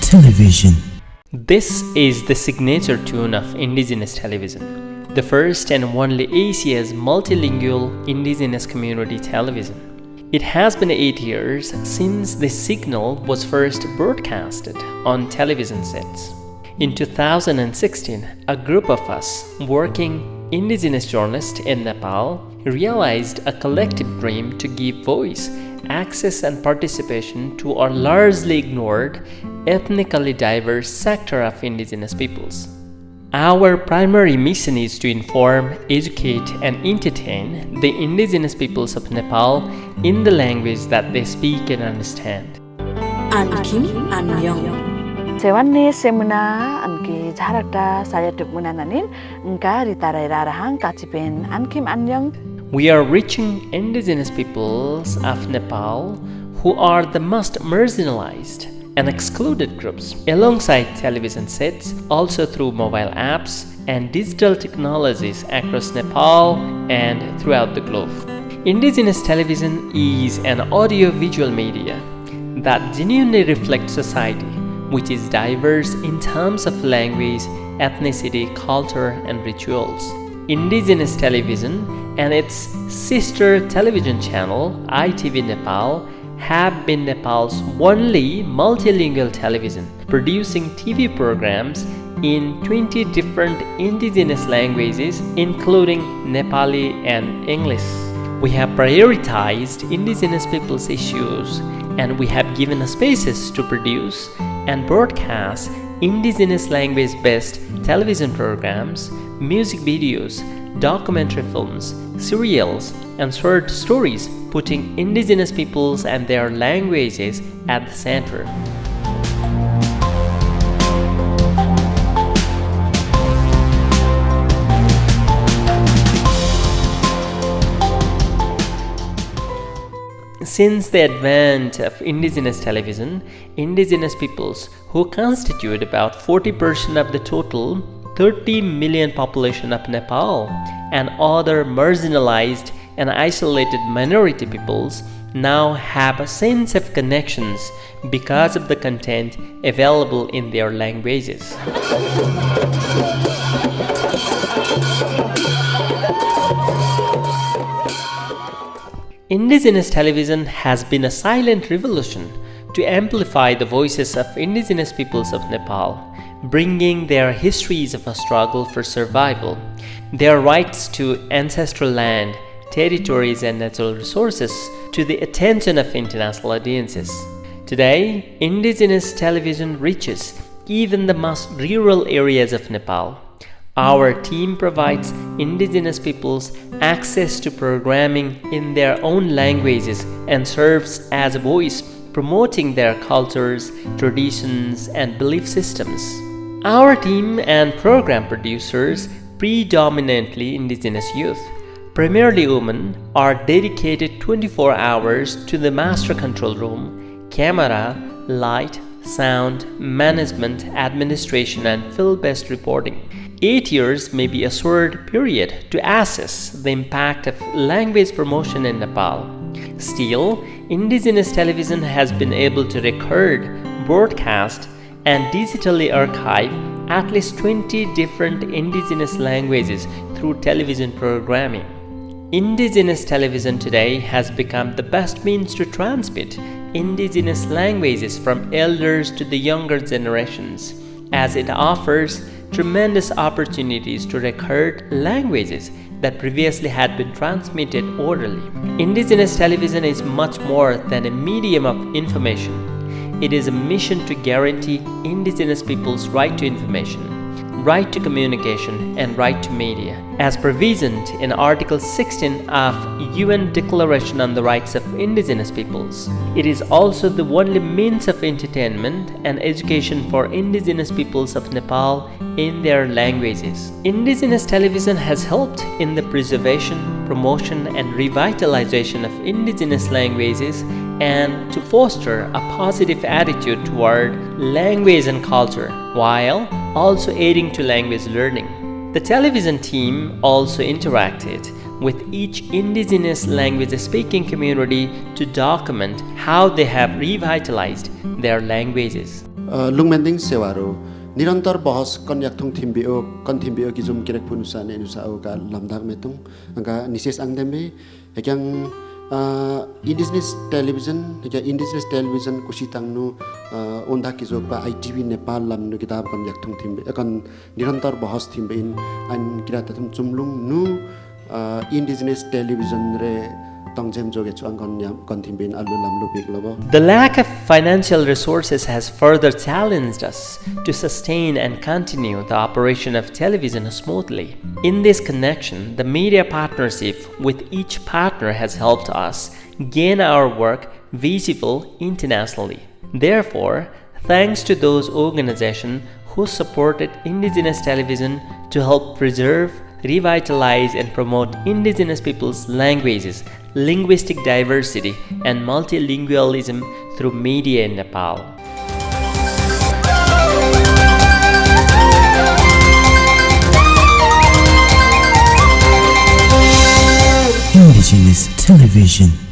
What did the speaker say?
Television. This is the signature tune of Indigenous Television, the first and only Asia's multilingual Indigenous community television. It has been 8 years since the signal was first broadcasted on television sets. In 2016, a group of us working Indigenous journalists in Nepal realized a collective dream to give voice, access and participation to our largely ignored, ethnically diverse sector of Indigenous peoples. Our primary mission is to inform, educate and entertain the Indigenous peoples of Nepal in the language that they speak and understand. Ankim Anyong Sewanne semuna anki jarakta saya tukmuna nanin engka ritarai rarahang kacipen ankim anyong. We are reaching Indigenous peoples of Nepal who are the most marginalized and excluded groups alongside television sets, also through mobile apps and digital technologies across Nepal and throughout the globe. Indigenous television is an audio-visual media that genuinely reflects society, which is diverse in terms of language, ethnicity, culture, and rituals. Indigenous television and its sister television channel, ITV Nepal, have been Nepal's only multilingual television, producing TV programs in 20 different indigenous languages, including Nepali and English. We have prioritized indigenous people's issues, and we have given spaces to produce and broadcast indigenous language-based television programs, music videos, documentary films, serials, and short stories, putting indigenous peoples and their languages at the center. Since the advent of Indigenous television, Indigenous peoples, who constitute about 40% of the total 30 million population of Nepal, and other marginalized and isolated minority peoples, now have a sense of connections because of the content available in their languages. Indigenous television has been a silent revolution to amplify the voices of Indigenous peoples of Nepal, bringing their histories of a struggle for survival, their rights to ancestral land, territories and natural resources to the attention of international audiences. Today, Indigenous television reaches even the most rural areas of Nepal. Our team provides Indigenous peoples access to programming in their own languages and serves as a voice promoting their cultures, traditions, and belief systems. Our team and program producers, predominantly Indigenous youth, primarily women, are dedicated 24 hours to the master control room, camera, light, sound, management, administration, and field-based reporting. 8 years may be a short period to assess the impact of language promotion in Nepal. Still, Indigenous television has been able to record, broadcast, and digitally archive at least 20 different Indigenous languages through television programming. Indigenous television today has become the best means to transmit Indigenous languages from elders to the younger generations, as it offers tremendous opportunities to record languages that previously had been transmitted orally. Indigenous television is much more than a medium of information. It is a mission to guarantee Indigenous people's right to information, right to communication, and right to media, as provisioned in Article 16 of UN Declaration on the Rights of Indigenous Peoples. It is also the only means of entertainment and education for Indigenous peoples of Nepal in their languages. Indigenous television has helped in the preservation, promotion, and revitalization of Indigenous languages and to foster a positive attitude toward language and culture, while also aiding to language learning. The television team also interacted with each Indigenous language speaking community to document how they have revitalized their languages. lungmending sewaro nirantar bahas kan yakthung thimbio ki zum kirek punusa ne nusa o ka lamdak metung angka nises angdeme hekyang Indigenous Television kusitang nu onda ki jok ba ITV Nepal lam nu kitab kan yakthung thimbe kan nirantar bahas thimbe in an kiratatum chumlung nu Indigenous Television re The lack of financial resources has further challenged us to sustain and continue the operation of television smoothly. In this connection, the media partnership with each partner has helped us gain our work visible internationally. Therefore, thanks to those organizations who supported Indigenous Television to help preserve, revitalize and promote Indigenous peoples' languages, linguistic diversity and multilingualism through media in Nepal. Indigenous Television.